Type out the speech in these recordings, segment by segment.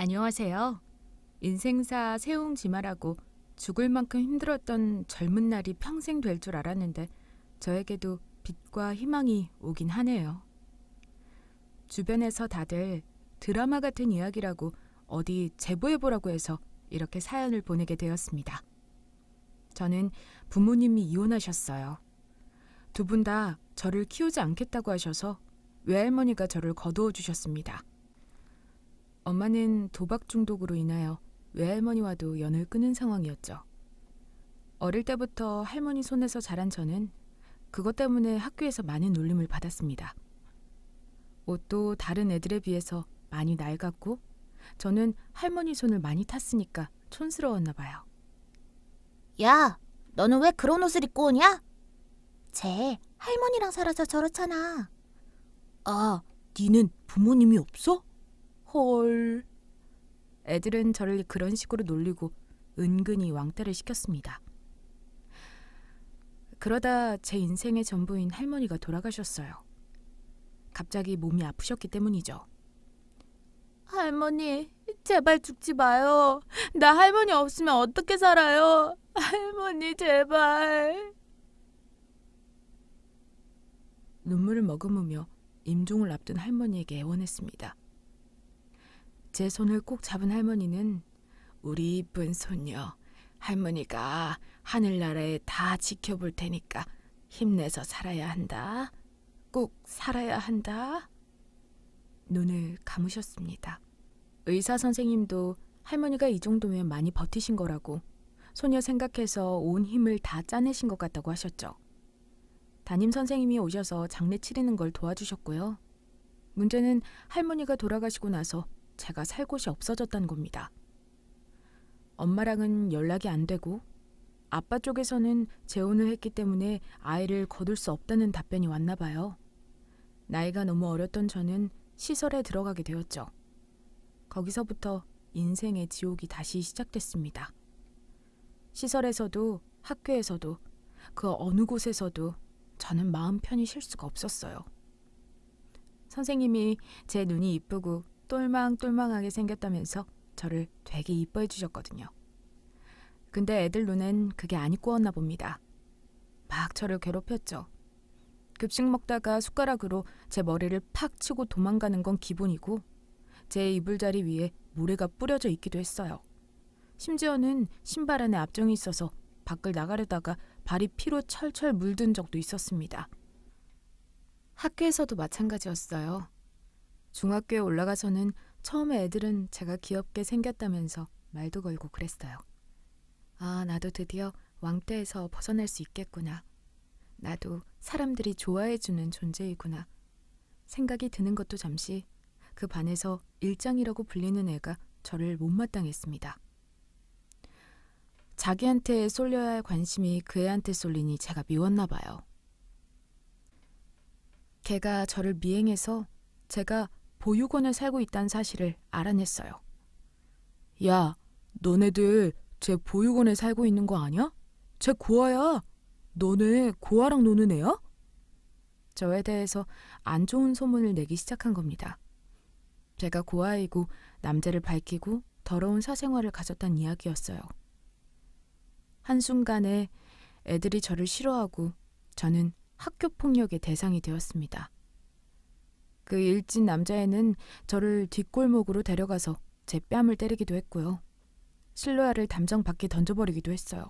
안녕하세요. 인생사 세웅지마라고 죽을 만큼 힘들었던 젊은 날이 평생 될 줄 알았는데 저에게도 빛과 희망이 오긴 하네요. 주변에서 다들 드라마 같은 이야기라고 어디 제보해보라고 해서 이렇게 사연을 보내게 되었습니다. 저는 부모님이 이혼하셨어요. 두 분 다 저를 키우지 않겠다고 하셔서 외할머니가 저를 거두어 주셨습니다. 엄마는 도박 중독으로 인하여 외할머니와도 연을 끊은 상황이었죠. 어릴 때부터 할머니 손에서 자란 저는 그것 때문에 학교에서 많은 놀림을 받았습니다. 옷도 다른 애들에 비해서 많이 낡았고 저는 할머니 손을 많이 탔으니까 촌스러웠나 봐요. 야, 너는 왜 그런 옷을 입고 오냐? 쟤 할머니랑 살아서 저렇잖아. 아, 니는 부모님이 없어? 헐. 애들은 저를 그런 식으로 놀리고 은근히 왕따를 시켰습니다. 그러다 제 인생의 전부인 할머니가 돌아가셨어요. 갑자기 몸이 아프셨기 때문이죠. 할머니, 제발 죽지 마요. 나 할머니 없으면 어떻게 살아요? 할머니, 제발. 눈물을 머금으며 임종을 앞둔 할머니에게 애원했습니다. 제 손을 꼭 잡은 할머니는 우리 이쁜 손녀, 할머니가 하늘나라에 다 지켜볼 테니까 힘내서 살아야 한다. 꼭 살아야 한다. 눈을 감으셨습니다. 의사 선생님도 할머니가 이 정도면 많이 버티신 거라고 소녀 생각해서 온 힘을 다 짜내신 것 같다고 하셨죠. 담임 선생님이 오셔서 장례 치르는 걸 도와주셨고요. 문제는 할머니가 돌아가시고 나서 제가 살 곳이 없어졌다는 겁니다. 엄마랑은 연락이 안 되고 아빠 쪽에서는 재혼을 했기 때문에 아이를 거둘 수 없다는 답변이 왔나 봐요. 나이가 너무 어렸던 저는 시설에 들어가게 되었죠. 거기서부터 인생의 지옥이 다시 시작됐습니다. 시설에서도 학교에서도 그 어느 곳에서도 저는 마음 편히 쉴 수가 없었어요. 선생님이 제 눈이 이쁘고 똘망똘망하게 생겼다면서 저를 되게 이뻐해 주셨거든요. 근데 애들 눈엔 그게 안 이뻐왔나 봅니다. 막 저를 괴롭혔죠. 급식 먹다가 숟가락으로 제 머리를 팍 치고 도망가는 건 기본이고 제 이불자리 위에 모래가 뿌려져 있기도 했어요. 심지어는 신발 안에 압정이 있어서 밖을 나가려다가 발이 피로 철철 물든 적도 있었습니다. 학교에서도 마찬가지였어요. 중학교에 올라가서는 처음에 애들은 제가 귀엽게 생겼다면서 말도 걸고 그랬어요. 아, 나도 드디어 왕따에서 벗어날 수 있겠구나. 나도 사람들이 좋아해주는 존재이구나. 생각이 드는 것도 잠시 그 반에서 일장이라고 불리는 애가 저를 못마땅했습니다. 자기한테 쏠려야 할 관심이 그 애한테 쏠리니 제가 미웠나 봐요. 걔가 저를 미행해서 제가 보육원에 살고 있다는 사실을 알아냈어요. 야, 너네들 쟤 보육원에 살고 있는 거 아니야? 쟤 고아야. 너네 고아랑 노는 애야? 저에 대해서 안 좋은 소문을 내기 시작한 겁니다. 제가 고아이고 남자를 밝히고 더러운 사생활을 가졌다는 이야기였어요. 한순간에 애들이 저를 싫어하고 저는 학교폭력의 대상이 되었습니다. 그 일진 남자애는 저를 뒷골목으로 데려가서 제 뺨을 때리기도 했고요. 실로야를 담장 밖에 던져버리기도 했어요.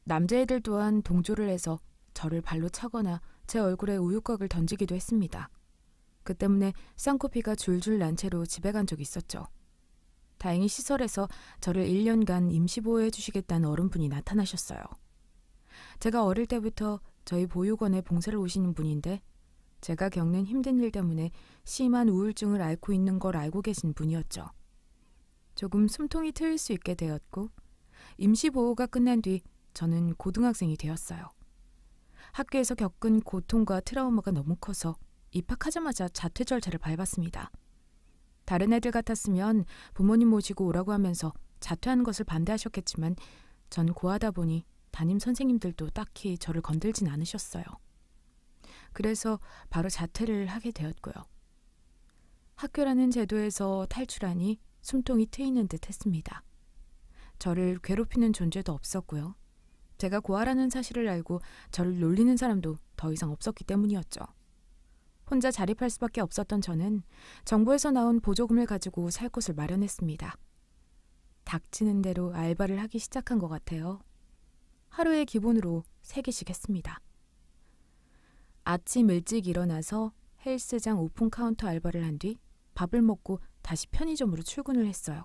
남자애들 또한 동조를 해서 저를 발로 차거나 제 얼굴에 우유곽을 던지기도 했습니다. 그 때문에 쌍코피가 줄줄 난 채로 집에 간 적이 있었죠. 다행히 시설에서 저를 1년간 임시보호해 주시겠다는 어른분이 나타나셨어요. 제가 어릴 때부터 저희 보육원에 봉사를 오시는 분인데 제가 겪는 힘든 일 때문에 심한 우울증을 앓고 있는 걸 알고 계신 분이었죠. 조금 숨통이 트일 수 있게 되었고 임시보호가 끝난 뒤 저는 고등학생이 되었어요. 학교에서 겪은 고통과 트라우마가 너무 커서 입학하자마자 자퇴 절차를 밟았습니다. 다른 애들 같았으면 부모님 모시고 오라고 하면서 자퇴하는 것을 반대하셨겠지만 전 고하다 보니 담임 선생님들도 딱히 저를 건들진 않으셨어요. 그래서 바로 자퇴를 하게 되었고요. 학교라는 제도에서 탈출하니 숨통이 트이는 듯 했습니다. 저를 괴롭히는 존재도 없었고요. 제가 고아라는 사실을 알고 저를 놀리는 사람도 더 이상 없었기 때문이었죠. 혼자 자립할 수밖에 없었던 저는 정부에서 나온 보조금을 가지고 살 곳을 마련했습니다. 닥치는 대로 알바를 하기 시작한 것 같아요. 하루에 기본으로 3개씩 했습니다. 아침 일찍 일어나서 헬스장 오픈 카운터 알바를 한 뒤 밥을 먹고 다시 편의점으로 출근을 했어요.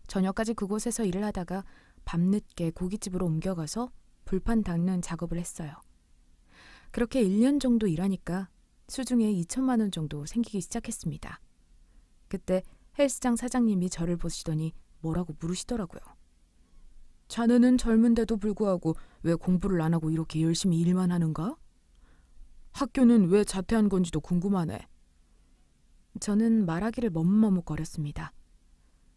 저녁까지 그곳에서 일을 하다가 밤늦게 고깃집으로 옮겨가서 불판 닦는 작업을 했어요. 그렇게 1년 정도 일하니까 수중에 2천만 원 정도 생기기 시작했습니다. 그때 헬스장 사장님이 저를 보시더니 뭐라고 물으시더라고요. 자네는 젊은데도 불구하고 왜 공부를 안 하고 이렇게 열심히 일만 하는가? 학교는 왜 자퇴한 건지도 궁금하네. 저는 말하기를 머뭇머뭇거렸습니다.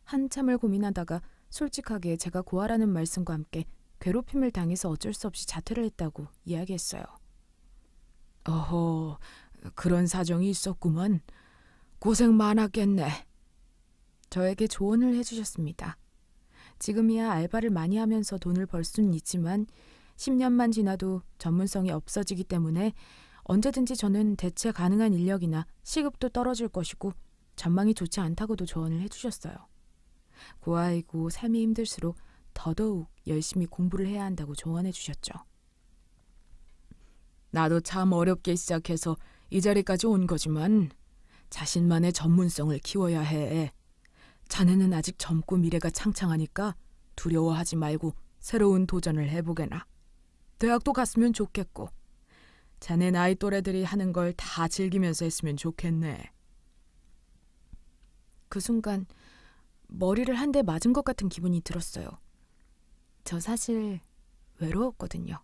한참을 고민하다가 솔직하게 제가 고아라는 말씀과 함께 괴롭힘을 당해서 어쩔 수 없이 자퇴를 했다고 이야기했어요. 어허, 그런 사정이 있었구먼. 고생 많았겠네. 저에게 조언을 해주셨습니다. 지금이야 알바를 많이 하면서 돈을 벌 수는 있지만 10년만 지나도 전문성이 없어지기 때문에 언제든지 저는 대체 가능한 인력이나 시급도 떨어질 것이고 전망이 좋지 않다고도 조언을 해주셨어요. 고아이고 삶이 힘들수록 더더욱 열심히 공부를 해야 한다고 조언해 주셨죠. 나도 참 어렵게 시작해서 이 자리까지 온 거지만 자신만의 전문성을 키워야 해. 자네는 아직 젊고 미래가 창창하니까 두려워하지 말고 새로운 도전을 해보게나. 대학도 갔으면 좋겠고 자네 나이 또래들이 하는 걸 다 즐기면서 했으면 좋겠네. 그 순간 머리를 한 대 맞은 것 같은 기분이 들었어요. 저 사실 외로웠거든요.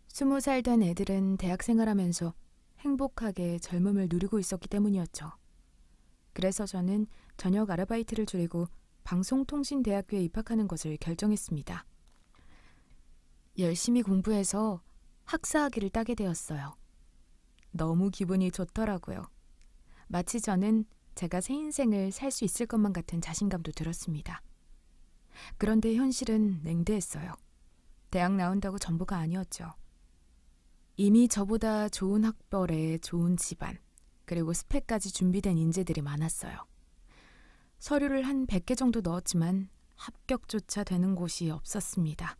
20살 된 애들은 대학생활하면서 행복하게 젊음을 누리고 있었기 때문이었죠. 그래서 저는 저녁 아르바이트를 줄이고 방송통신대학교에 입학하는 것을 결정했습니다. 열심히 공부해서 학사학위를 따게 되었어요. 너무 기분이 좋더라고요. 마치 저는 제가 새 인생을 살 수 있을 것만 같은 자신감도 들었습니다. 그런데 현실은 냉대했어요. 대학 나온다고 전부가 아니었죠. 이미 저보다 좋은 학벌에 좋은 집안, 그리고 스펙까지 준비된 인재들이 많았어요. 서류를 한 100개 정도 넣었지만 합격조차 되는 곳이 없었습니다.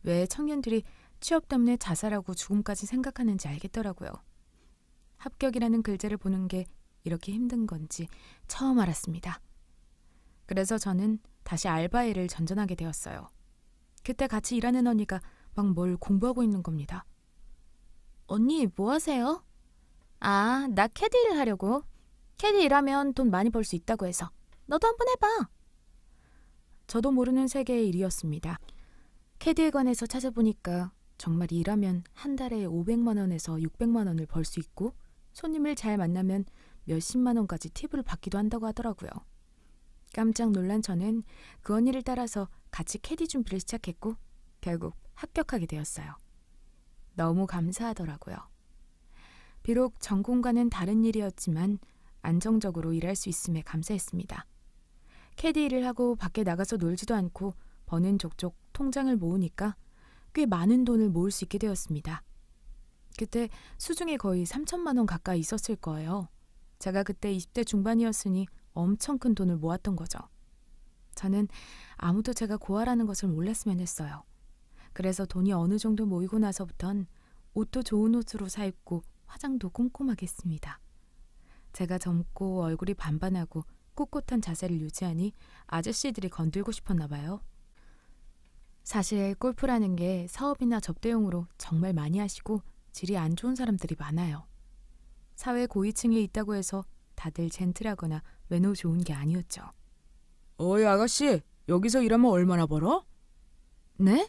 왜 청년들이 취업 때문에 자살하고 죽음까지 생각하는지 알겠더라고요. 합격이라는 글자를 보는 게 이렇게 힘든 건지 처음 알았습니다. 그래서 저는 다시 알바일을 전전하게 되었어요. 그때 같이 일하는 언니가 막 뭘 공부하고 있는 겁니다. 언니 뭐 하세요? 아, 나 캐디 일 하려고. 캐디 일하면 돈 많이 벌 수 있다고 해서. 너도 한번 해봐. 저도 모르는 세계의 일이었습니다. 캐디에 관해서 찾아보니까 정말 일하면 한 달에 500만 원에서 600만 원을 벌 수 있고 손님을 잘 만나면 몇십만 원까지 팁을 받기도 한다고 하더라고요. 깜짝 놀란 저는 그 언니를 따라서 같이 캐디 준비를 시작했고 결국 합격하게 되었어요. 너무 감사하더라고요. 비록 전공과는 다른 일이었지만 안정적으로 일할 수 있음에 감사했습니다. 캐디 일을 하고 밖에 나가서 놀지도 않고 버는 족족 통장을 모으니까 꽤 많은 돈을 모을 수 있게 되었습니다. 그때 수중에 거의 3천만 원 가까이 있었을 거예요. 제가 그때 20대 중반이었으니 엄청 큰 돈을 모았던 거죠. 저는 아무도 제가 고아라는 것을 몰랐으면 했어요. 그래서 돈이 어느 정도 모이고 나서부턴 옷도 좋은 옷으로 사입고 화장도 꼼꼼하게 했습니다. 제가 젊고 얼굴이 반반하고 꿋꿋한 자세를 유지하니 아저씨들이 건들고 싶었나 봐요. 사실 골프라는 게 사업이나 접대용으로 정말 많이 하시고 질이 안 좋은 사람들이 많아요. 사회 고위층에 있다고 해서 다들 젠틀하거나 외노 좋은 게 아니었죠. 어이 아가씨, 여기서 일하면 얼마나 벌어? 네?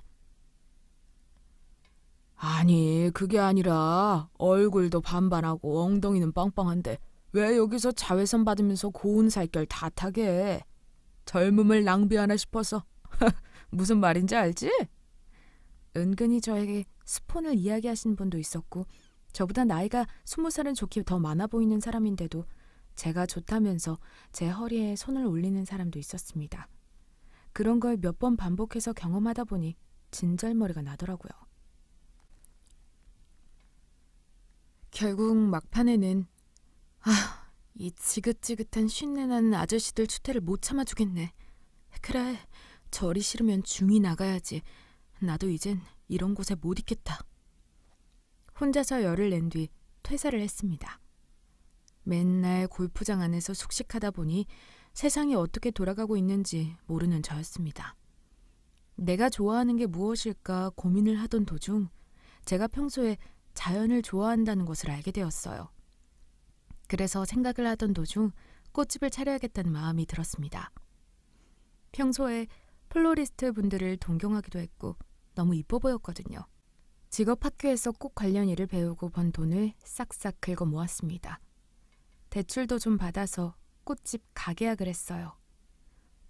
아니, 그게 아니라 얼굴도 반반하고 엉덩이는 빵빵한데 왜 여기서 자외선 받으면서 고운 살결 다 타게 해? 젊음을 낭비하나 싶어서. 무슨 말인지 알지? 은근히 저에게 스폰을 이야기하시는 분도 있었고 저보다 나이가 20살은 좋게 더 많아 보이는 사람인데도 제가 좋다면서 제 허리에 손을 올리는 사람도 있었습니다. 그런 걸 몇 번 반복해서 경험하다 보니 진절머리가 나더라고요. 결국 막판에는 이 지긋지긋한 쉰내나는 아저씨들 추태를 못 참아주겠네. 그래, 저리 싫으면 중이 나가야지. 나도 이젠 이런 곳에 못 있겠다. 혼자서 열을 낸 뒤 퇴사를 했습니다. 맨날 골프장 안에서 숙식하다 보니 세상이 어떻게 돌아가고 있는지 모르는 저였습니다. 내가 좋아하는 게 무엇일까 고민을 하던 도중 제가 평소에 자연을 좋아한다는 것을 알게 되었어요. 그래서 생각을 하던 도중 꽃집을 차려야겠다는 마음이 들었습니다. 평소에 플로리스트 분들을 동경하기도 했고 너무 이뻐 보였거든요. 직업 학교에서 꽃 관련 일을 배우고 번 돈을 싹싹 긁어 모았습니다. 대출도 좀 받아서 꽃집 가계약을 했어요.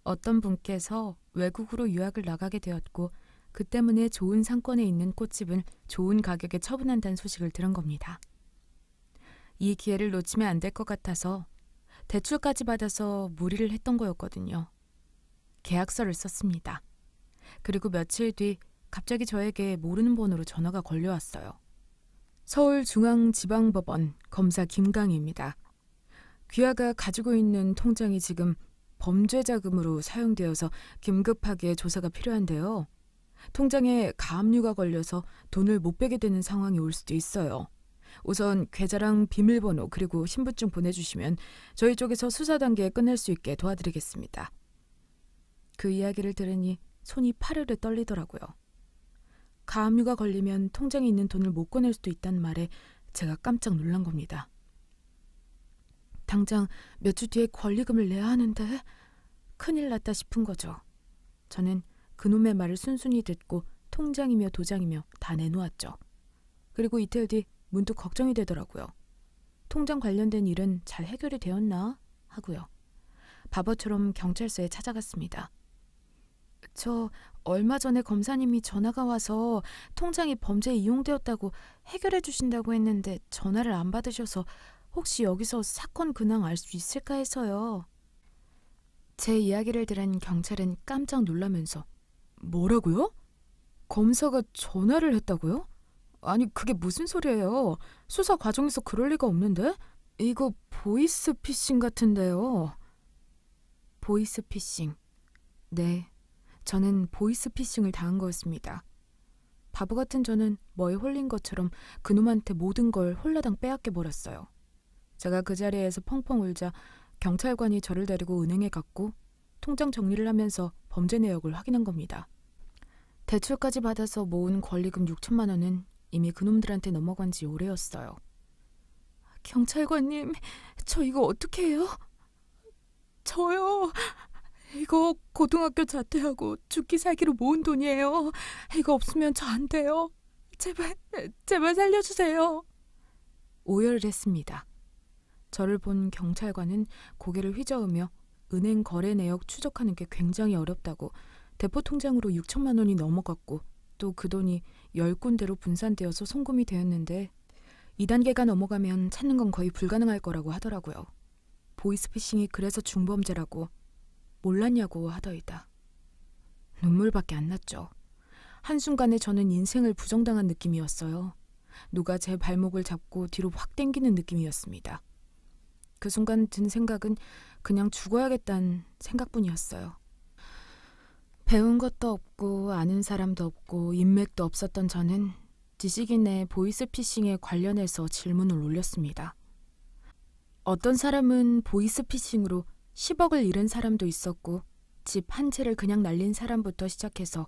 어떤 분께서 외국으로 유학을 나가게 되었고 그 때문에 좋은 상권에 있는 꽃집은 좋은 가격에 처분한다는 소식을 들은 겁니다. 이 기회를 놓치면 안 될 것 같아서 대출까지 받아서 무리를 했던 거였거든요. 계약서를 썼습니다. 그리고 며칠 뒤 갑자기 저에게 모르는 번호로 전화가 걸려왔어요. 서울중앙지방법원 검사 김강희입니다. 귀하가 가지고 있는 통장이 지금 범죄자금으로 사용되어서 긴급하게 조사가 필요한데요. 통장에 가압류가 걸려서 돈을 못 빼게 되는 상황이 올 수도 있어요. 우선 계좌랑 비밀번호 그리고 신분증 보내주시면 저희 쪽에서 수사 단계에 끝낼 수 있게 도와드리겠습니다. 그 이야기를 들으니 손이 파르르 떨리더라고요. 가압류가 걸리면 통장에 있는 돈을 못 꺼낼 수도 있다는 말에 제가 깜짝 놀란 겁니다. 당장 몇 주 뒤에 권리금을 내야 하는데 큰일 났다 싶은 거죠. 저는 그놈의 말을 순순히 듣고 통장이며 도장이며 다 내놓았죠. 그리고 이틀 뒤 문득 걱정이 되더라고요. 통장 관련된 일은 잘 해결이 되었나 하고요. 바보처럼 경찰서에 찾아갔습니다. 저 얼마 전에 검사님이 전화가 와서 통장이 범죄에 이용되었다고 해결해 주신다고 했는데 전화를 안 받으셔서 혹시 여기서 사건 근황 알 수 있을까 해서요. 제 이야기를 들은 경찰은 깜짝 놀라면서 뭐라고요? 검사가 전화를 했다고요? 아니 그게 무슨 소리예요? 수사 과정에서 그럴 리가 없는데? 이거 보이스피싱 같은데요. 보이스피싱. 네, 저는 보이스피싱을 당한 거였습니다. 바보 같은 저는 뭐에 홀린 것처럼 그놈한테 모든 걸 홀라당 빼앗겨버렸어요. 제가 그 자리에서 펑펑 울자 경찰관이 저를 데리고 은행에 갔고 통장 정리를 하면서 범죄 내역을 확인한 겁니다. 대출까지 받아서 모은 권리금 6천만 원은 이미 그놈들한테 넘어간 지 오래였어요. 경찰관님, 저 이거 어떻게 해요? 저요. 이거 고등학교 자퇴하고 죽기 살기로 모은 돈이에요. 이거 없으면 저 안 돼요. 제발 살려주세요. 오열을 했습니다. 저를 본 경찰관은 고개를 휘저으며 은행 거래 내역 추적하는 게 굉장히 어렵다고 대포 통장으로 6천만 원이 넘어갔고 또 그 돈이 10군데로 분산되어서 송금이 되었는데 2단계가 넘어가면 찾는 건 거의 불가능할 거라고 하더라고요. 보이스피싱이 그래서 중범죄라고 몰랐냐고 하더이다. 눈물밖에 안 났죠. 한순간에 저는 인생을 부정당한 느낌이었어요. 누가 제 발목을 잡고 뒤로 확 당기는 느낌이었습니다. 그 순간 든 생각은 그냥 죽어야겠다는 생각뿐이었어요. 배운 것도 없고 아는 사람도 없고 인맥도 없었던 저는 지식인의 보이스피싱에 관련해서 질문을 올렸습니다. 어떤 사람은 보이스피싱으로 10억을 잃은 사람도 있었고 집 한 채를 그냥 날린 사람부터 시작해서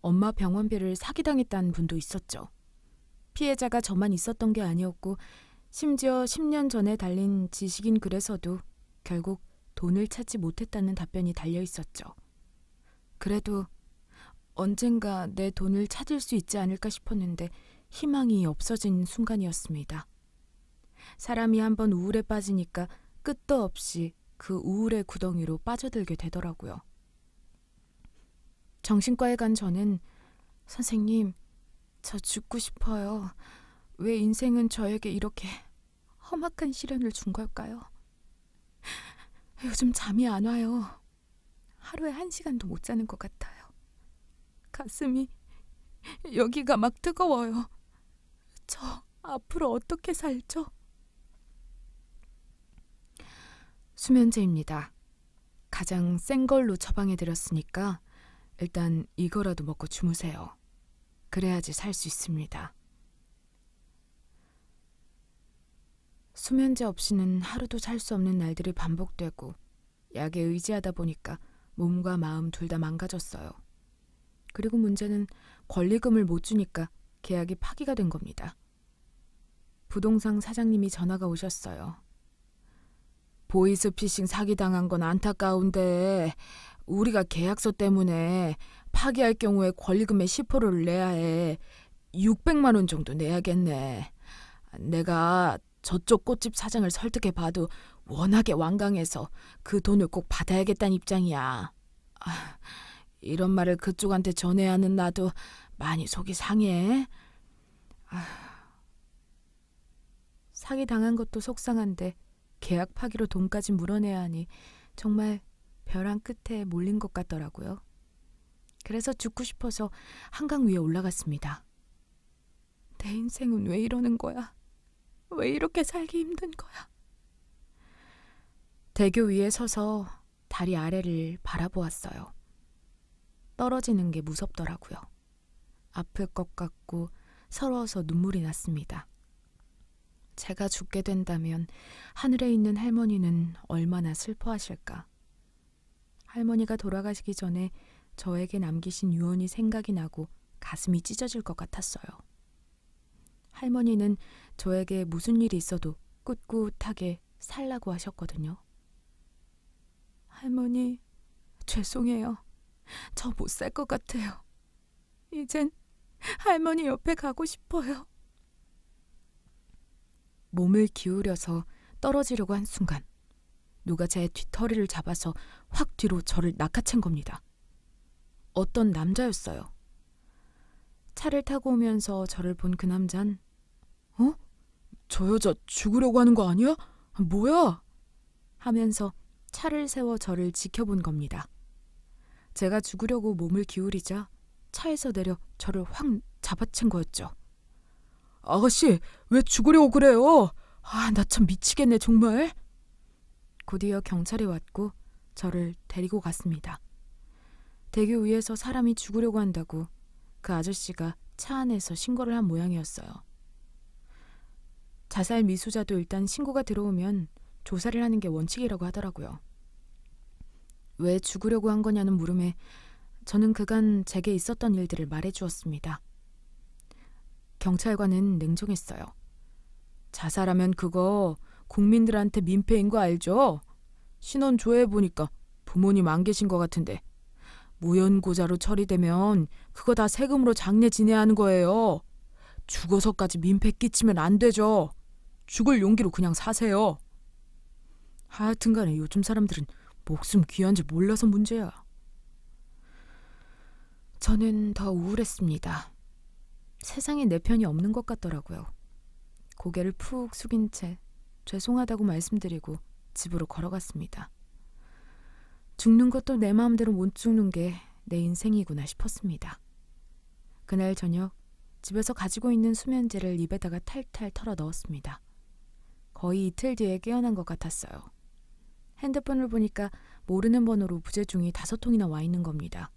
엄마 병원비를 사기당했다는 분도 있었죠. 피해자가 저만 있었던 게 아니었고 심지어 10년 전에 달린 지식인 글에서도 결국 돈을 찾지 못했다는 답변이 달려 있었죠. 그래도 언젠가 내 돈을 찾을 수 있지 않을까 싶었는데 희망이 없어진 순간이었습니다. 사람이 한번 우울에 빠지니까 끝도 없이 그 우울의 구덩이로 빠져들게 되더라고요. 정신과에 간 저는 선생님, 저 죽고 싶어요. 왜 인생은 저에게 이렇게 험악한 시련을 준 걸까요? 요즘 잠이 안 와요. 하루에 1시간도 못 자는 것 같아요. 가슴이, 여기가 막 뜨거워요. 저 앞으로 어떻게 살죠? 수면제입니다. 가장 센 걸로 처방해드렸으니까 일단 이거라도 먹고 주무세요. 그래야지 살 수 있습니다. 수면제 없이는 하루도 살 수 없는 날들이 반복되고 약에 의지하다 보니까 몸과 마음 둘 다 망가졌어요. 그리고 문제는 권리금을 못 주니까 계약이 파기가 된 겁니다. 부동산 사장님이 전화가 오셨어요. 보이스피싱 사기당한 건 안타까운데 우리가 계약서 때문에 파기할 경우에 권리금의 10%를 내야 해. 600만 원 정도 내야겠네. 내가 저쪽 꽃집 사장을 설득해봐도 워낙에 완강해서 그 돈을 꼭 받아야겠다는 입장이야. 이런 말을 그쪽한테 전해야 하는 나도 많이 속이 상해. 사기당한 것도 속상한데 계약 파기로 돈까지 물어내야 하니 정말 벼랑 끝에 몰린 것 같더라고요. 그래서 죽고 싶어서 한강 위에 올라갔습니다. 내 인생은 왜 이러는 거야? 왜 이렇게 살기 힘든 거야? 대교 위에 서서 다리 아래를 바라보았어요. 떨어지는 게 무섭더라고요. 아플 것 같고 서러워서 눈물이 났습니다. 제가 죽게 된다면 하늘에 있는 할머니는 얼마나 슬퍼하실까. 할머니가 돌아가시기 전에 저에게 남기신 유언이 생각이 나고 가슴이 찢어질 것 같았어요. 할머니는 저에게 무슨 일이 있어도 꿋꿋하게 살라고 하셨거든요. 할머니, 죄송해요. 저 못 살 것 같아요. 이젠 할머니 옆에 가고 싶어요. 몸을 기울여서 떨어지려고 한 순간 누가 제 뒤터리를 잡아서 확 뒤로 저를 낚아챈 겁니다. 어떤 남자였어요. 차를 타고 오면서 저를 본 그 남잔 저 여자 죽으려고 하는 거 아니야? 뭐야? 하면서 차를 세워 저를 지켜본 겁니다. 제가 죽으려고 몸을 기울이자 차에서 내려 저를 확 잡아챈 거였죠. 아가씨, 왜 죽으려고 그래요? 나 참 미치겠네, 정말. 곧이어 경찰이 왔고 저를 데리고 갔습니다. 대교 위에서 사람이 죽으려고 한다고 그 아저씨가 차 안에서 신고를 한 모양이었어요. 자살 미수자도 일단 신고가 들어오면 조사를 하는 게 원칙이라고 하더라고요. 왜 죽으려고 한 거냐는 물음에 저는 그간 제게 있었던 일들을 말해주었습니다. 경찰관은 냉정했어요. 자살하면 그거 국민들한테 민폐인 거 알죠? 신원 조회해보니까 부모님 안 계신 것 같은데 무연고자로 처리되면 그거 다 세금으로 장례 지내야 하는 거예요. 죽어서까지 민폐 끼치면 안 되죠. 죽을 용기로 그냥 사세요. 하여튼간에 요즘 사람들은 목숨 귀한 줄 몰라서 문제야. 저는 더 우울했습니다. 세상에 내 편이 없는 것 같더라고요. 고개를 푹 숙인 채 죄송하다고 말씀드리고 집으로 걸어갔습니다. 죽는 것도 내 마음대로 못 죽는 게 내 인생이구나 싶었습니다. 그날 저녁 집에서 가지고 있는 수면제를 입에다가 탈탈 털어 넣었습니다. 거의 이틀 뒤에 깨어난 것 같았어요. 핸드폰을 보니까 모르는 번호로 부재중이 5통이나 와 있는 겁니다.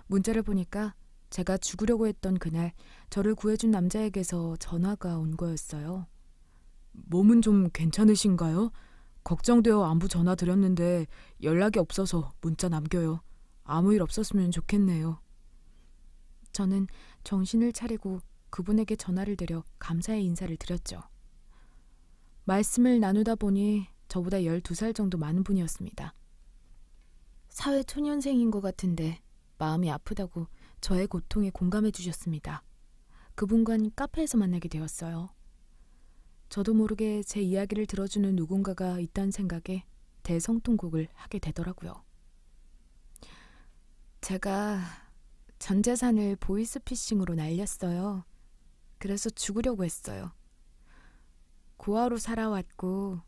문자를 보니까 제가 죽으려고 했던 그날 저를 구해준 남자에게서 전화가 온 거였어요. 몸은 좀 괜찮으신가요? 걱정되어 안부 전화 드렸는데 연락이 없어서 문자 남겨요. 아무 일 없었으면 좋겠네요. 저는 정신을 차리고 그분에게 전화를 드려 감사의 인사를 드렸죠. 말씀을 나누다 보니 저보다 12살 정도 많은 분이었습니다. 사회초년생인 것 같은데 마음이 아프다고 저의 고통에 공감해 주셨습니다. 그분과는 카페에서 만나게 되었어요. 저도 모르게 제 이야기를 들어주는 누군가가 있다는 생각에 대성통곡을 하게 되더라고요. 제가 전 재산을 보이스피싱으로 날렸어요. 그래서 죽으려고 했어요. 고아로 살아왔고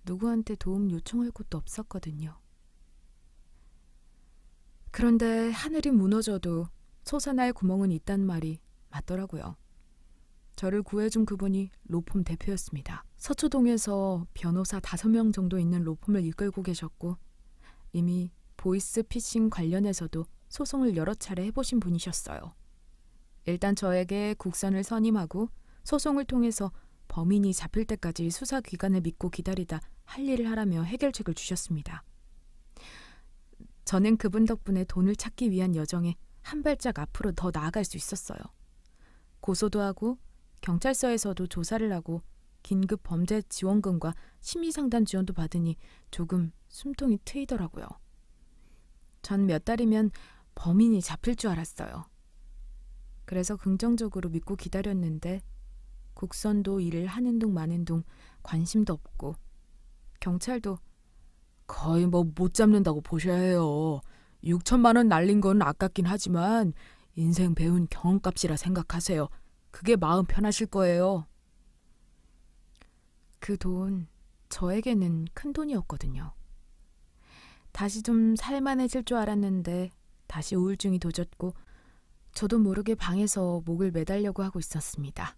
누구한테 도움 요청할 곳도 없었거든요. 그런데 하늘이 무너져도 솟아날 구멍은 있단 말이 맞더라고요. 저를 구해준 그분이 로펌 대표였습니다. 서초동에서 변호사 5명 정도 있는 로펌을 이끌고 계셨고 이미 보이스 피싱 관련해서도 소송을 여러 차례 해보신 분이셨어요. 일단 저에게 국선을 선임하고 소송을 통해서 범인이 잡힐 때까지 수사기관을 믿고 기다리다 할 일을 하라며 해결책을 주셨습니다. 저는 그분 덕분에 돈을 찾기 위한 여정에 한 발짝 앞으로 더 나아갈 수 있었어요. 고소도 하고 경찰서에서도 조사를 하고 긴급 범죄 지원금과 심리상담 지원도 받으니 조금 숨통이 트이더라고요. 전 몇 달이면 범인이 잡힐 줄 알았어요. 그래서 긍정적으로 믿고 기다렸는데 국선도 일을 하는 둥 마는 둥 관심도 없고 경찰도 거의 못 잡는다고 보셔야 해요. 6천만 원 날린 건 아깝긴 하지만 인생 배운 경험값이라 생각하세요. 그게 마음 편하실 거예요. 그 돈 저에게는 큰 돈이었거든요. 다시 좀 살만해질 줄 알았는데 다시 우울증이 도졌고 저도 모르게 방에서 목을 매달려고 하고 있었습니다.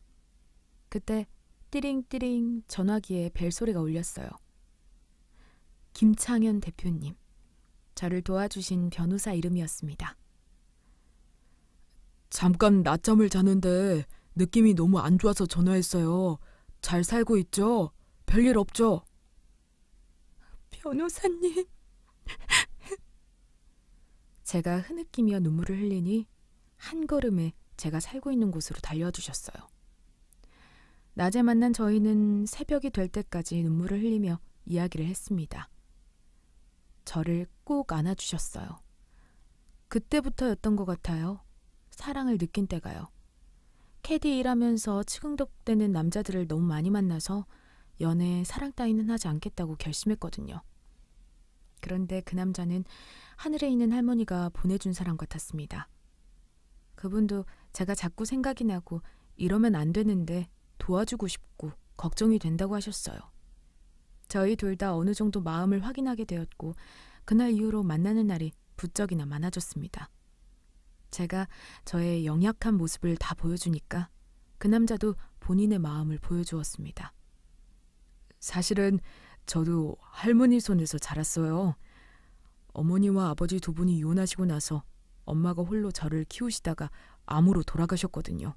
그때 띠링띠링 전화기에 벨소리가 울렸어요. 김창현 대표님, 저를 도와주신 변호사 이름이었습니다. 잠깐 낮잠을 자는데 느낌이 너무 안 좋아서 전화했어요. 잘 살고 있죠? 별일 없죠? 변호사님. 제가 흐느끼며 눈물을 흘리니 한 걸음에 제가 살고 있는 곳으로 달려주셨어요. 낮에 만난 저희는 새벽이 될 때까지 눈물을 흘리며 이야기를 했습니다. 저를 꼭 안아주셨어요. 그때부터였던 것 같아요. 사랑을 느낀 때가요. 캐디 일하면서 치근덕대는 남자들을 너무 많이 만나서 연애, 사랑 따위는 하지 않겠다고 결심했거든요. 그런데 그 남자는 하늘에 있는 할머니가 보내준 사람 같았습니다. 그분도 제가 자꾸 생각이 나고 이러면 안 되는데 도와주고 싶고 걱정이 된다고 하셨어요. 저희 둘 다 어느 정도 마음을 확인하게 되었고 그날 이후로 만나는 날이 부쩍이나 많아졌습니다. 제가 저의 영약한 모습을 다 보여주니까 그 남자도 본인의 마음을 보여주었습니다. 사실은 저도 할머니 손에서 자랐어요. 어머니와 아버지 두 분이 이혼하시고 나서 엄마가 홀로 저를 키우시다가 암으로 돌아가셨거든요.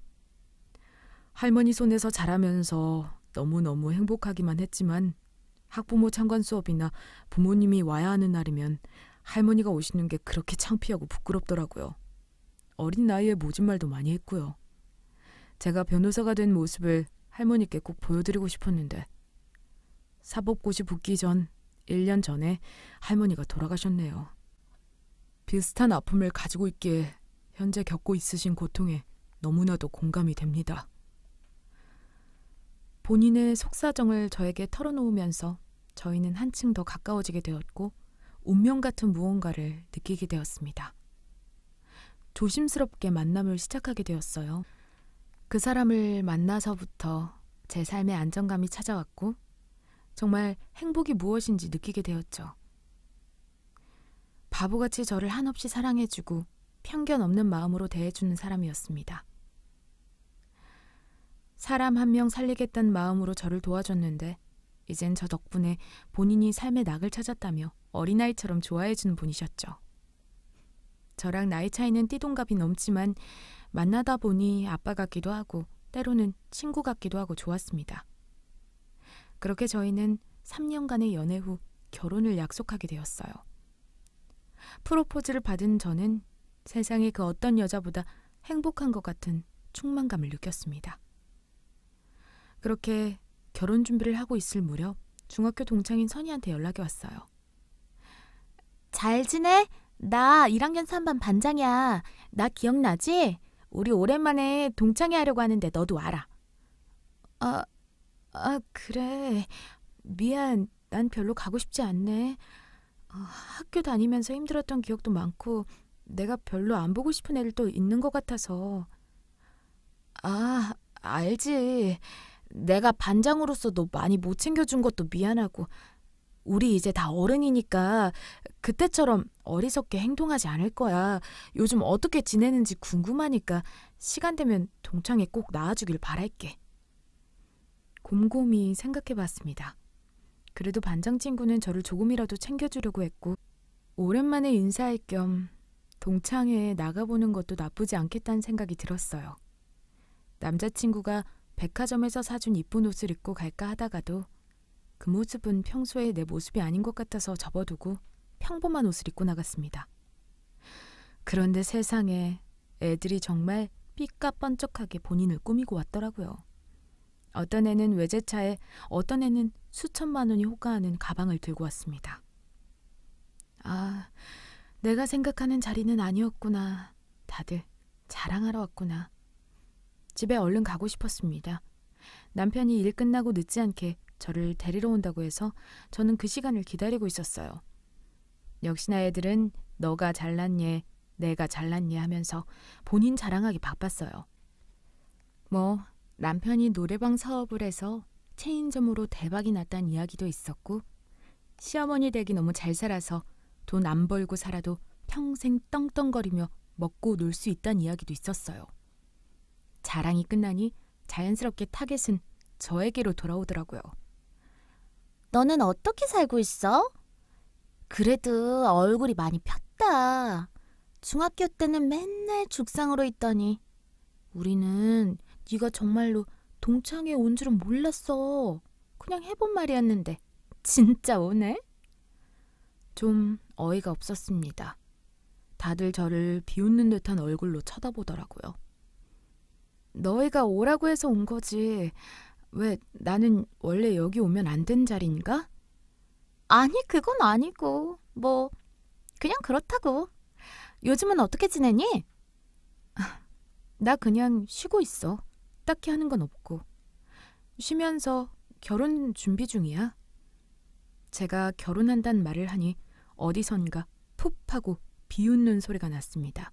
할머니 손에서 자라면서 너무너무 행복하기만 했지만 학부모 참관 수업이나 부모님이 와야 하는 날이면 할머니가 오시는 게 그렇게 창피하고 부끄럽더라고요. 어린 나이에 모진 말도 많이 했고요. 제가 변호사가 된 모습을 할머니께 꼭 보여드리고 싶었는데 사법고시 붙기 전 1년 전에 할머니가 돌아가셨네요. 비슷한 아픔을 가지고 있기에 현재 겪고 있으신 고통에 너무나도 공감이 됩니다. 본인의 속사정을 저에게 털어놓으면서 저희는 한층 더 가까워지게 되었고 운명 같은 무언가를 느끼게 되었습니다. 조심스럽게 만남을 시작하게 되었어요. 그 사람을 만나서부터 제 삶에 안정감이 찾아왔고 정말 행복이 무엇인지 느끼게 되었죠. 바보같이 저를 한없이 사랑해주고 편견 없는 마음으로 대해주는 사람이었습니다. 사람 한 명 살리겠다는 마음으로 저를 도와줬는데 이젠 저 덕분에 본인이 삶의 낙을 찾았다며 어린아이처럼 좋아해주는 분이셨죠. 저랑 나이 차이는 띠동갑이 넘지만 만나다 보니 아빠 같기도 하고 때로는 친구 같기도 하고 좋았습니다. 그렇게 저희는 3년간의 연애 후 결혼을 약속하게 되었어요. 프로포즈를 받은 저는 세상의 그 어떤 여자보다 행복한 것 같은 충만감을 느꼈습니다. 그렇게 결혼 준비를 하고 있을 무렵 중학교 동창인 선이한테 연락이 왔어요. 잘 지내? 나 1학년 3반 반장이야. 나 기억나지? 우리 오랜만에 동창회 하려고 하는데 너도 와라. 그래. 미안. 난 별로 가고 싶지 않네. 학교 다니면서 힘들었던 기억도 많고 내가 별로 안 보고 싶은 애를 또 있는 것 같아서. 알지. 내가 반장으로서 너 많이 못 챙겨준 것도 미안하고 우리 이제 다 어른이니까 그때처럼 어리석게 행동하지 않을 거야. 요즘 어떻게 지내는지 궁금하니까 시간 되면 동창회 꼭 나와주길 바랄게. 곰곰이 생각해봤습니다. 그래도 반장 친구는 저를 조금이라도 챙겨주려고 했고 오랜만에 인사할 겸 동창회에 나가보는 것도 나쁘지 않겠다는 생각이 들었어요. 남자친구가 백화점에서 사준 이쁜 옷을 입고 갈까 하다가도 그 모습은 평소에 내 모습이 아닌 것 같아서 접어두고 평범한 옷을 입고 나갔습니다. 그런데 세상에 애들이 정말 삐까뻔쩍하게 본인을 꾸미고 왔더라고요. 어떤 애는 외제차에 어떤 애는 수천만 원이 호가하는 가방을 들고 왔습니다. 아, 내가 생각하는 자리는 아니었구나. 다들 자랑하러 왔구나. 집에 얼른 가고 싶었습니다. 남편이 일 끝나고 늦지 않게 저를 데리러 온다고 해서 저는 그 시간을 기다리고 있었어요. 역시나 애들은 너가 잘났니, 내가 잘났니 하면서 본인 자랑하기 바빴어요. 남편이 노래방 사업을 해서 체인점으로 대박이 났다는 이야기도 있었고 시어머니 댁이 너무 잘 살아서 돈 안 벌고 살아도 평생 떵떵거리며 먹고 놀 수 있다는 이야기도 있었어요. 자랑이 끝나니 자연스럽게 타겟은 저에게로 돌아오더라고요. 너는 어떻게 살고 있어? 그래도 얼굴이 많이 폈다. 중학교 때는 맨날 죽상으로 있더니 우리는 네가 정말로 동창회 온 줄은 몰랐어. 그냥 해본 말이었는데 진짜 오네? 좀 어이가 없었습니다. 다들 저를 비웃는 듯한 얼굴로 쳐다보더라고요. 너희가 오라고 해서 온 거지. 왜 나는 원래 여기 오면 안 된 자리인가? 아니, 그건 아니고 그냥 그렇다고. 요즘은 어떻게 지내니? 나 그냥 쉬고 있어. 딱히 하는 건 없고. 쉬면서 결혼 준비 중이야. 제가 결혼한다는 말을 하니 어디선가 푹 하고 비웃는 소리가 났습니다.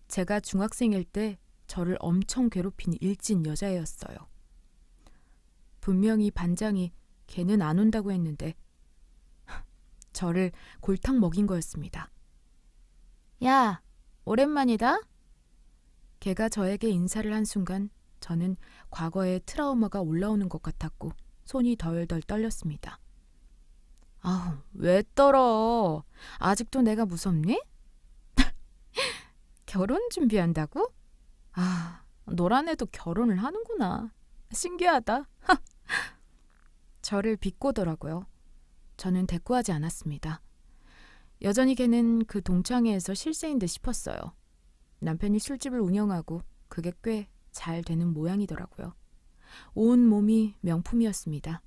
제가 중학생일 때 저를 엄청 괴롭힌 일진 여자애였어요. 분명히 반장이 걔는 안 온다고 했는데 저를 골탕 먹인 거였습니다. 야, 오랜만이다. 걔가 저에게 인사를 한 순간 저는 과거의 트라우마가 올라오는 것 같았고 손이 덜덜 떨렸습니다. 아우, 왜 떨어? 아직도 내가 무섭니? 결혼 준비한다고? 아, 너란 애도 결혼을 하는구나. 신기하다. 저를 비꼬더라고요. 저는 대꾸하지 않았습니다. 여전히 걔는 그 동창회에서 실세인 듯 싶었어요. 남편이 술집을 운영하고 그게 꽤 잘 되는 모양이더라고요. 온 몸이 명품이었습니다.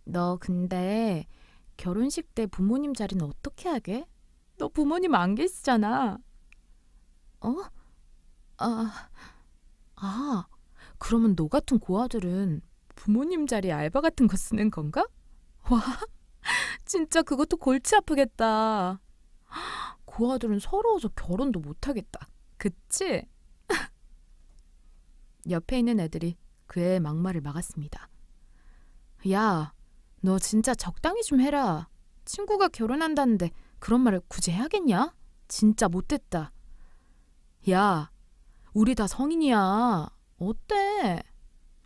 너 근데 결혼식 때 부모님 자리는 어떻게 하게? 너 부모님 안 계시잖아. 그러면 너 같은 고아들은 부모님 자리 알바 같은 거 쓰는 건가? 와, 진짜 그것도 골치 아프겠다. 고아들은 서러워서 결혼도 못하겠다. 그치? 옆에 있는 애들이 그의 막말을 막았습니다. 야, 너 진짜 적당히 좀 해라. 친구가 결혼한다는데 그런 말을 굳이 해야겠냐? 진짜 못됐다. 야, 우리 다 성인이야. 어때?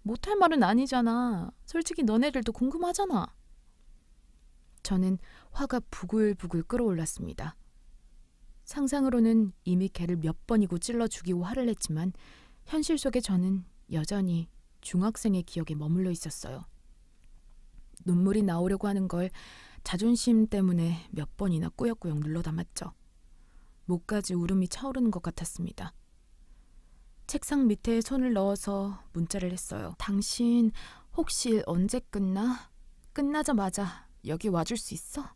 못할 말은 아니잖아. 솔직히 너네들도 궁금하잖아. 저는 화가 부글부글 끓어올랐습니다. 상상으로는 이미 걔를 몇 번이고 찔러 죽이고 화를 냈지만 현실 속에 저는 여전히 중학생의 기억에 머물러 있었어요. 눈물이 나오려고 하는 걸 자존심 때문에 몇 번이나 꾸역꾸역 눌러 담았죠. 목까지 울음이 차오르는 것 같았습니다. 책상 밑에 손을 넣어서 문자를 했어요. 당신 혹시 일 언제 끝나? 끝나자마자 여기 와줄 수 있어?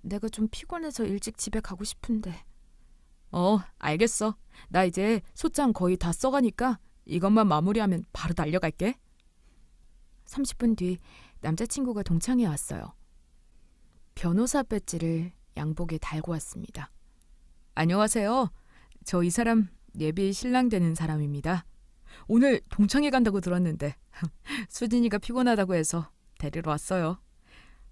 내가 좀 피곤해서 일찍 집에 가고 싶은데. 알겠어. 나 이제 소장 거의 다 써가니까 이것만 마무리하면 바로 달려갈게. 30분 뒤 남자친구가 동창회 왔어요. 변호사 배지를 양복에 달고 왔습니다. 안녕하세요. 저 이 사람 예비 신랑 되는 사람입니다. 오늘 동창회 간다고 들었는데 수진이가 피곤하다고 해서 데리러 왔어요.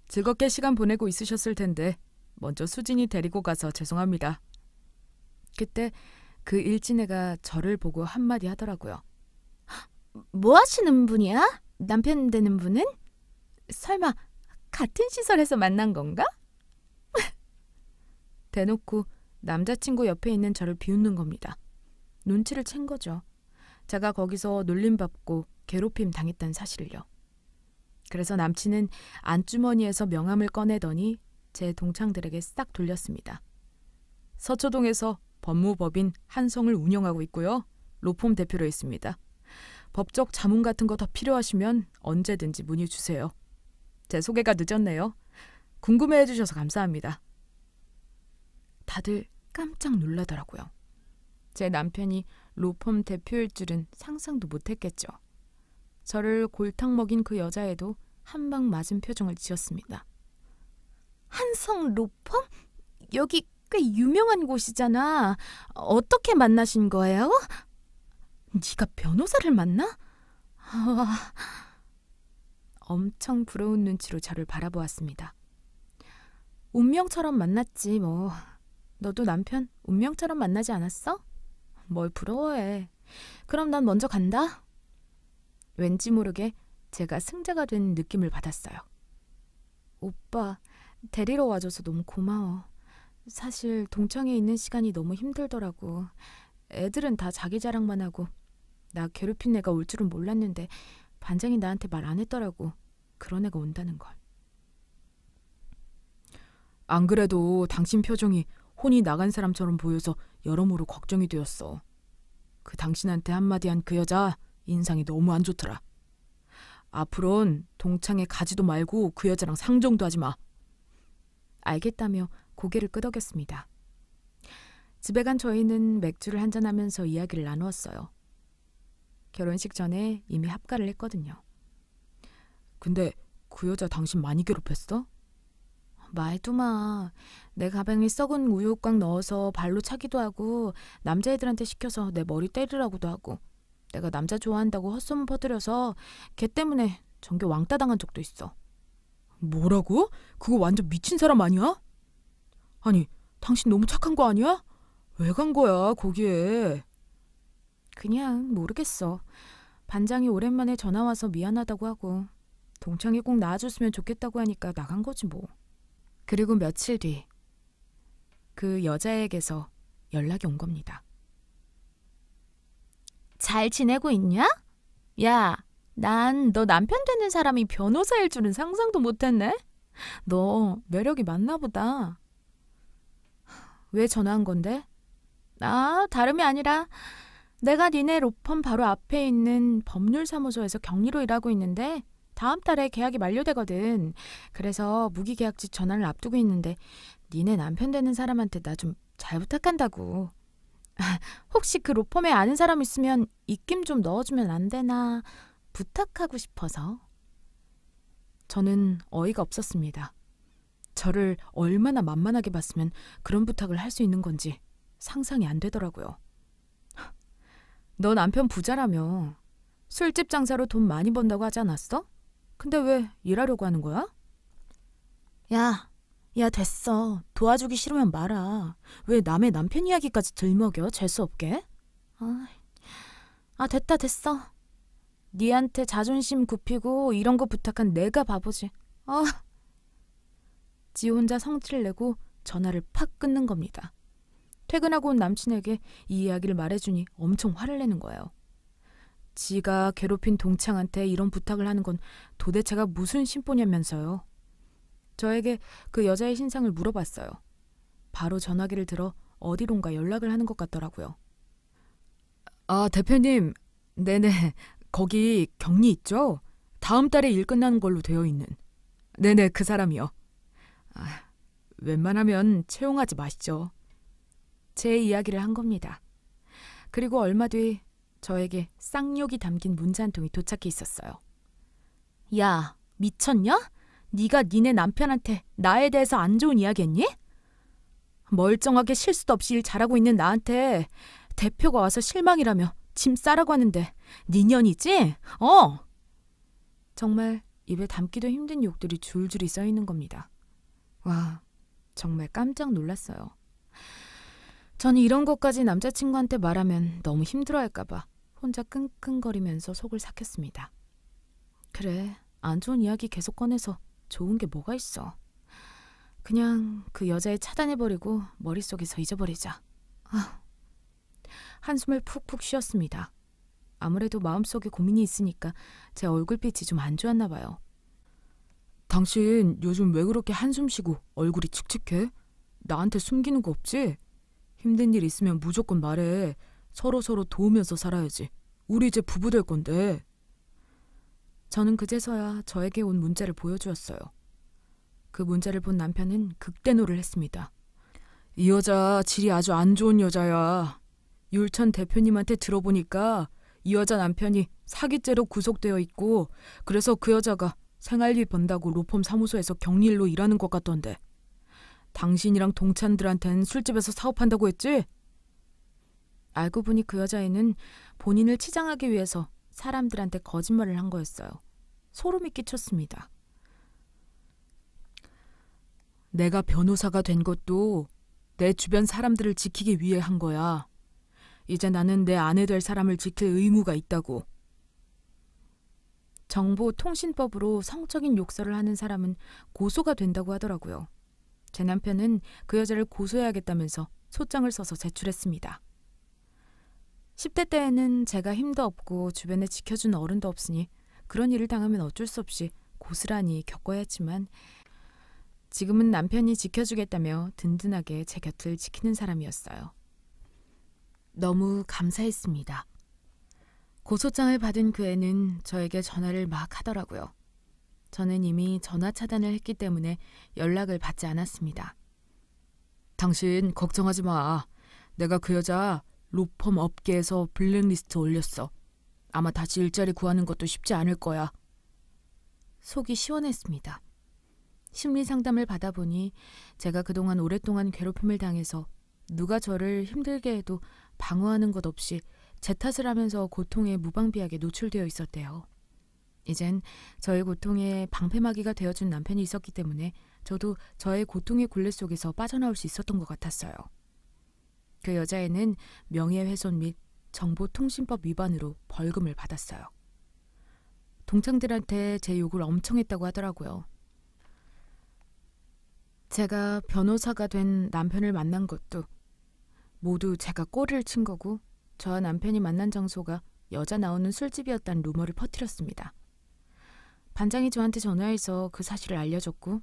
즐겁게 시간 보내고 있으셨을 텐데 먼저 수진이 데리고 가서 죄송합니다. 그때 그 일진애가 저를 보고 한마디 하더라고요. 뭐 하시는 분이야? 남편 되는 분은? 설마 같은 시설에서 만난 건가? 대놓고 남자친구 옆에 있는 저를 비웃는 겁니다. 눈치를 챈 거죠. 제가 거기서 놀림받고 괴롭힘 당했다는 사실을요. 그래서 남친은 안주머니에서 명함을 꺼내더니 제 동창들에게 싹 돌렸습니다. 서초동에서 법무법인 한성을 운영하고 있고요. 로펌 대표로 있습니다. 법적 자문 같은 거 더 필요하시면 언제든지 문의 주세요. 제 소개가 늦었네요. 궁금해해 주셔서 감사합니다. 다들 깜짝 놀라더라고요. 제 남편이 로펌 대표일 줄은 상상도 못했겠죠. 저를 골탕 먹인 그 여자애도 한 방 맞은 표정을 지었습니다. 한성 로펌? 여기 꽤 유명한 곳이잖아. 어떻게 만나신 거예요? 네가 변호사를 만나? 엄청 부러운 눈치로 저를 바라보았습니다. 운명처럼 만났지 뭐. 너도 남편 운명처럼 만나지 않았어? 뭘 부러워해. 그럼 난 먼저 간다. 왠지 모르게 제가 승자가 된 느낌을 받았어요. 오빠, 데리러 와줘서 너무 고마워. 사실 동창회 있는 시간이 너무 힘들더라고. 애들은 다 자기 자랑만 하고 나 괴롭힌 애가 올 줄은 몰랐는데 반장이 나한테 말 안 했더라고. 그런 애가 온다는 걸. 안 그래도 당신 표정이 혼이 나간 사람처럼 보여서 여러모로 걱정이 되었어. 그 당신한테 한마디 한 그 여자 인상이 너무 안 좋더라. 앞으론 동창회 가지도 말고 그 여자랑 상종도 하지 마. 알겠다며 고개를 끄덕였습니다. 집에 간 저희는 맥주를 한잔하면서 이야기를 나누었어요. 결혼식 전에 이미 합가를 했거든요. 근데 그 여자 당신 많이 괴롭혔어? 말도 마. 내 가방에 썩은 우유곽 넣어서 발로 차기도 하고 남자애들한테 시켜서 내 머리 때리라고도 하고 내가 남자 좋아한다고 헛소문 퍼뜨려서 걔 때문에 전교 왕따 당한 적도 있어. 뭐라고? 그거 완전 미친 사람 아니야? 아니, 당신 너무 착한 거 아니야? 왜 간 거야, 거기에? 그냥 모르겠어. 반장이 오랜만에 전화와서 미안하다고 하고 동창회 꼭 나와줬으면 좋겠다고 하니까 나간 거지 뭐. 그리고 며칠 뒤 그 여자에게서 연락이 온 겁니다. 잘 지내고 있냐? 야, 난 너 남편 되는 사람이 변호사일 줄은 상상도 못했네. 너 매력이 많나 보다. 왜 전화한 건데? 다름이 아니라 내가 니네 로펌 바로 앞에 있는 법률사무소에서 격리로 일하고 있는데 다음 달에 계약이 만료되거든. 그래서 무기계약직 전환을 앞두고 있는데 니네 남편 되는 사람한테 나 좀 잘 부탁한다고. 혹시 그 로펌에 아는 사람 있으면 입김 좀 넣어주면 안 되나 부탁하고 싶어서. 저는 어이가 없었습니다. 저를 얼마나 만만하게 봤으면 그런 부탁을 할 수 있는 건지 상상이 안 되더라고요. 너 남편 부자라며. 술집 장사로 돈 많이 번다고 하지 않았어? 근데 왜 일하려고 하는 거야? 야 됐어. 도와주기 싫으면 말아. 왜 남의 남편 이야기까지 들먹여 재수없게? 됐어. 니한테 자존심 굽히고 이런 거 부탁한 내가 바보지. 지 혼자 성질 내고 전화를 팍 끊는 겁니다. 퇴근하고 온 남친에게 이 이야기를 말해주니 엄청 화를 내는 거예요. 지가 괴롭힌 동창한테 이런 부탁을 하는 건 도대체가 무슨 심보냐면서요. 저에게 그 여자의 신상을 물어봤어요. 바로 전화기를 들어 어디론가 연락을 하는 것 같더라고요. 대표님. 네네. 거기 격리 있죠? 다음 달에 일 끝나는 걸로 되어 있는. 네네, 그 사람이요. 웬만하면 채용하지 마시죠. 제 이야기를 한 겁니다. 그리고 얼마 뒤 저에게 쌍욕이 담긴 문자 한 통이 도착해 있었어요. 야, 미쳤냐? 네가 니네 남편한테 나에 대해서 안 좋은 이야기 했니? 멀쩡하게 실수도 없이 일 잘하고 있는 나한테 대표가 와서 실망이라며 짐 싸라고 하는데 네 년이지? 정말 입에 담기도 힘든 욕들이 줄줄이 써있는 겁니다. 와, 정말 깜짝 놀랐어요. 저는 이런 것까지 남자친구한테 말하면 너무 힘들어할까봐 혼자 끙끙거리면서 속을 삭혔습니다. 그래, 안 좋은 이야기 계속 꺼내서 좋은 게 뭐가 있어. 그냥 그 여자애 차단해버리고 머릿속에서 잊어버리자. 한숨을 푹푹 쉬었습니다. 아무래도 마음속에 고민이 있으니까 제 얼굴빛이 좀 안 좋았나 봐요. 당신 요즘 왜 그렇게 한숨 쉬고 얼굴이 칙칙해? 나한테 숨기는 거 없지? 힘든 일 있으면 무조건 말해. 서로서로 도우면서 살아야지. 우리 이제 부부 될 건데. 저는 그제서야 저에게 온 문자를 보여주었어요. 그 문자를 본 남편은 극대노를 했습니다. 이 여자 질이 아주 안 좋은 여자야. 율천 대표님한테 들어보니까 이 여자 남편이 사기죄로 구속되어 있고 그래서 그 여자가 생활비 번다고 로펌 사무소에서 격리일로 일하는 것 같던데. 당신이랑 동찬들한텐 술집에서 사업한다고 했지? 알고 보니 그 여자애는 본인을 치장하기 위해서 사람들한테 거짓말을 한 거였어요. 소름이 끼쳤습니다. 내가 변호사가 된 것도 내 주변 사람들을 지키기 위해 한 거야. 이제 나는 내 아내 될 사람을 지킬 의무가 있다고. 정보통신법으로 성적인 욕설을 하는 사람은 고소가 된다고 하더라고요. 제 남편은 그 여자를 고소해야겠다면서 소장을 써서 제출했습니다. 10대 때에는 제가 힘도 없고 주변에 지켜주는 어른도 없으니 그런 일을 당하면 어쩔 수 없이 고스란히 겪어야 했지만 지금은 남편이 지켜주겠다며 든든하게 제 곁을 지키는 사람이었어요. 너무 감사했습니다. 고소장을 받은 그 애는 저에게 전화를 막 하더라고요. 저는 이미 전화 차단을 했기 때문에 연락을 받지 않았습니다. 당신 걱정하지 마. 내가 그 여자 로펌 업계에서 블랙리스트 올렸어. 아마 다시 일자리 구하는 것도 쉽지 않을 거야. 속이 시원했습니다. 심리 상담을 받아보니 제가 그동안 오랫동안 괴롭힘을 당해서 누가 저를 힘들게 해도 방어하는 것 없이 제 탓을 하면서 고통에 무방비하게 노출되어 있었대요. 이젠 저의 고통에 방패막이가 되어준 남편이 있었기 때문에 저도 저의 고통의 굴레 속에서 빠져나올 수 있었던 것 같았어요. 그 여자애는 명예훼손 및 정보통신법 위반으로 벌금을 받았어요. 동창들한테 제 욕을 엄청 했다고 하더라고요. 제가 변호사가 된 남편을 만난 것도 모두 제가 꼬리를 친 거고 저와 남편이 만난 장소가 여자 나오는 술집이었다는 루머를 퍼뜨렸습니다. 반장이 저한테 전화해서 그 사실을 알려줬고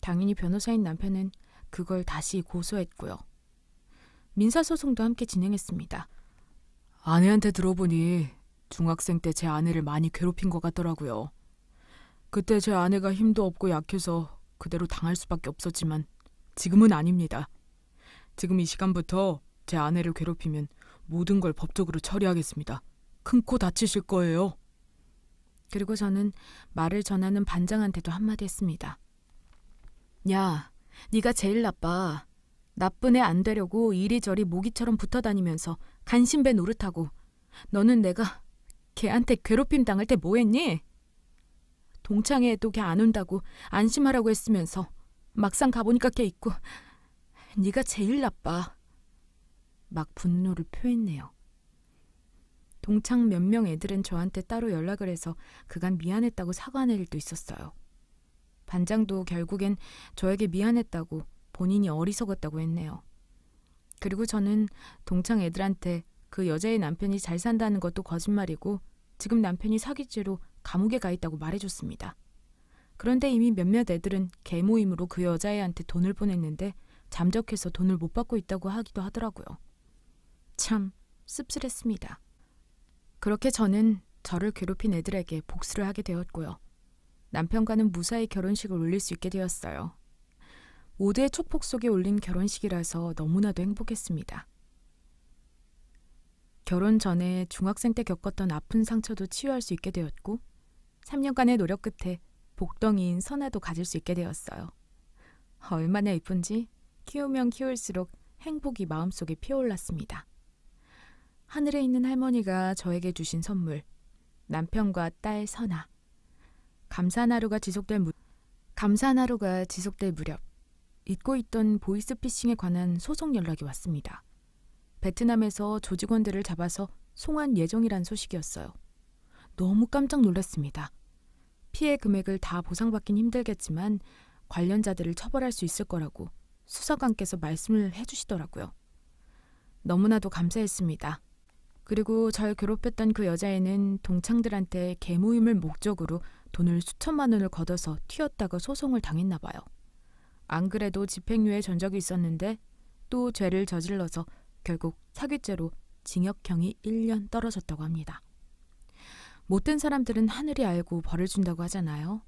당연히 변호사인 남편은 그걸 다시 고소했고요. 민사소송도 함께 진행했습니다. 아내한테 들어보니 중학생 때 제 아내를 많이 괴롭힌 것 같더라고요. 그때 제 아내가 힘도 없고 약해서 그대로 당할 수밖에 없었지만 지금은 아닙니다. 지금 이 시간부터 제 아내를 괴롭히면 모든 걸 법적으로 처리하겠습니다. 큰 코 다치실 거예요. 그리고 저는 말을 전하는 반장한테도 한마디 했습니다. 야, 네가 제일 나빠. 나쁜 애 안 되려고 이리저리 모기처럼 붙어다니면서 간신배 노릇하고 너는 내가 걔한테 괴롭힘 당할 때 뭐 했니? 동창회 애도 걔 안 온다고 안심하라고 했으면서 막상 가보니까 걔 있고 네가 제일 나빠. 막 분노를 표했네요. 동창 몇 명 애들은 저한테 따로 연락을 해서 그간 미안했다고 사과하는 일도 있었어요. 반장도 결국엔 저에게 미안했다고 본인이 어리석었다고 했네요. 그리고 저는 동창 애들한테 그 여자의 남편이 잘 산다는 것도 거짓말이고 지금 남편이 사기죄로 감옥에 가 있다고 말해줬습니다. 그런데 이미 몇몇 애들은 개모임으로 그 여자애한테 돈을 보냈는데 잠적해서 돈을 못 받고 있다고 하기도 하더라고요. 참 씁쓸했습니다. 그렇게 저는 저를 괴롭힌 애들에게 복수를 하게 되었고요. 남편과는 무사히 결혼식을 올릴 수 있게 되었어요. 모두의 축복 속에 올린 결혼식이라서 너무나도 행복했습니다. 결혼 전에 중학생 때 겪었던 아픈 상처도 치유할 수 있게 되었고 3년간의 노력 끝에 복덩이인 선아도 가질 수 있게 되었어요. 얼마나 예쁜지 키우면 키울수록 행복이 마음속에 피어올랐습니다. 하늘에 있는 할머니가 저에게 주신 선물, 남편과 딸 선아. 감사한 하루가 지속될 무렵 잊고 있던 보이스피싱에 관한 소송 연락이 왔습니다. 베트남에서 조직원들을 잡아서 송환 예정이란 소식이었어요. 너무 깜짝 놀랐습니다. 피해 금액을 다 보상받긴 힘들겠지만 관련자들을 처벌할 수 있을 거라고 수사관께서 말씀을 해주시더라고요. 너무나도 감사했습니다. 그리고 절 괴롭혔던 그 여자애는 동창들한테 개모임을 목적으로 돈을 수천만 원을 걷어서 튀었다가 소송을 당했나 봐요. 안 그래도 집행유예 전적이 있었는데 또 죄를 저질러서 결국 사기죄로 징역형이 1년 떨어졌다고 합니다. 못된 사람들은 하늘이 알고 벌을 준다고 하잖아요.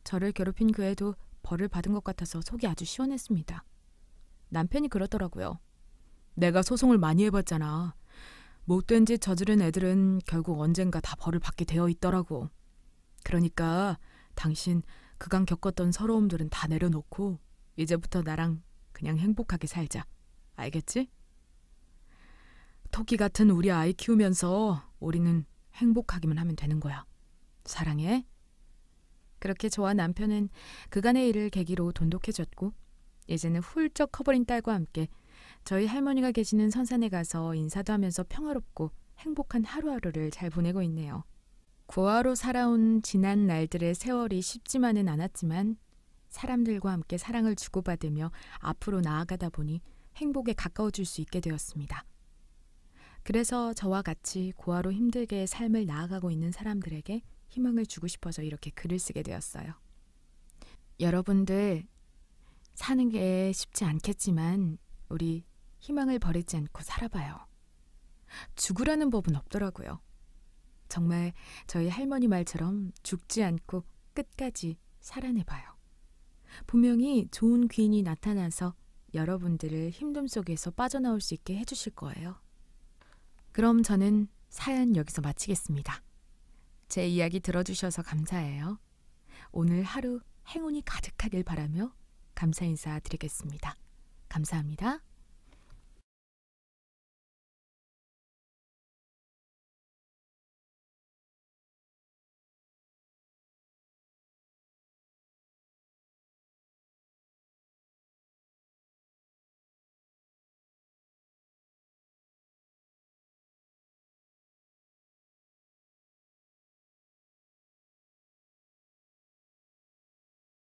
저를 괴롭힌 그 애도 벌을 받은 것 같아서 속이 아주 시원했습니다. 남편이 그러더라고요. 내가 소송을 많이 해봤잖아. 못된 짓 저지른 애들은 결국 언젠가 다 벌을 받게 되어 있더라고. 그러니까 당신 그간 겪었던 서러움들은 다 내려놓고 이제부터 나랑 그냥 행복하게 살자. 알겠지? 토끼 같은 우리 아이 키우면서 우리는 행복하기만 하면 되는 거야. 사랑해. 그렇게 저와 남편은 그간의 일을 계기로 돈독해졌고 이제는 훌쩍 커버린 딸과 함께 저희 할머니가 계시는 선산에 가서 인사도 하면서 평화롭고 행복한 하루하루를 잘 보내고 있네요. 고아로 살아온 지난 날들의 세월이 쉽지만은 않았지만 사람들과 함께 사랑을 주고받으며 앞으로 나아가다 보니 행복에 가까워질 수 있게 되었습니다. 그래서 저와 같이 고아로 힘들게 삶을 나아가고 있는 사람들에게 희망을 주고 싶어서 이렇게 글을 쓰게 되었어요. 여러분들, 사는 게 쉽지 않겠지만 우리 희망을 버리지 않고 살아봐요. 죽으라는 법은 없더라고요. 정말 저희 할머니 말처럼 죽지 않고 끝까지 살아내봐요. 분명히 좋은 귀인이 나타나서 여러분들을 힘듦 속에서 빠져나올 수 있게 해주실 거예요. 그럼 저는 사연 여기서 마치겠습니다. 제 이야기 들어주셔서 감사해요. 오늘 하루 행운이 가득하길 바라며 감사 인사 드리겠습니다. 감사합니다.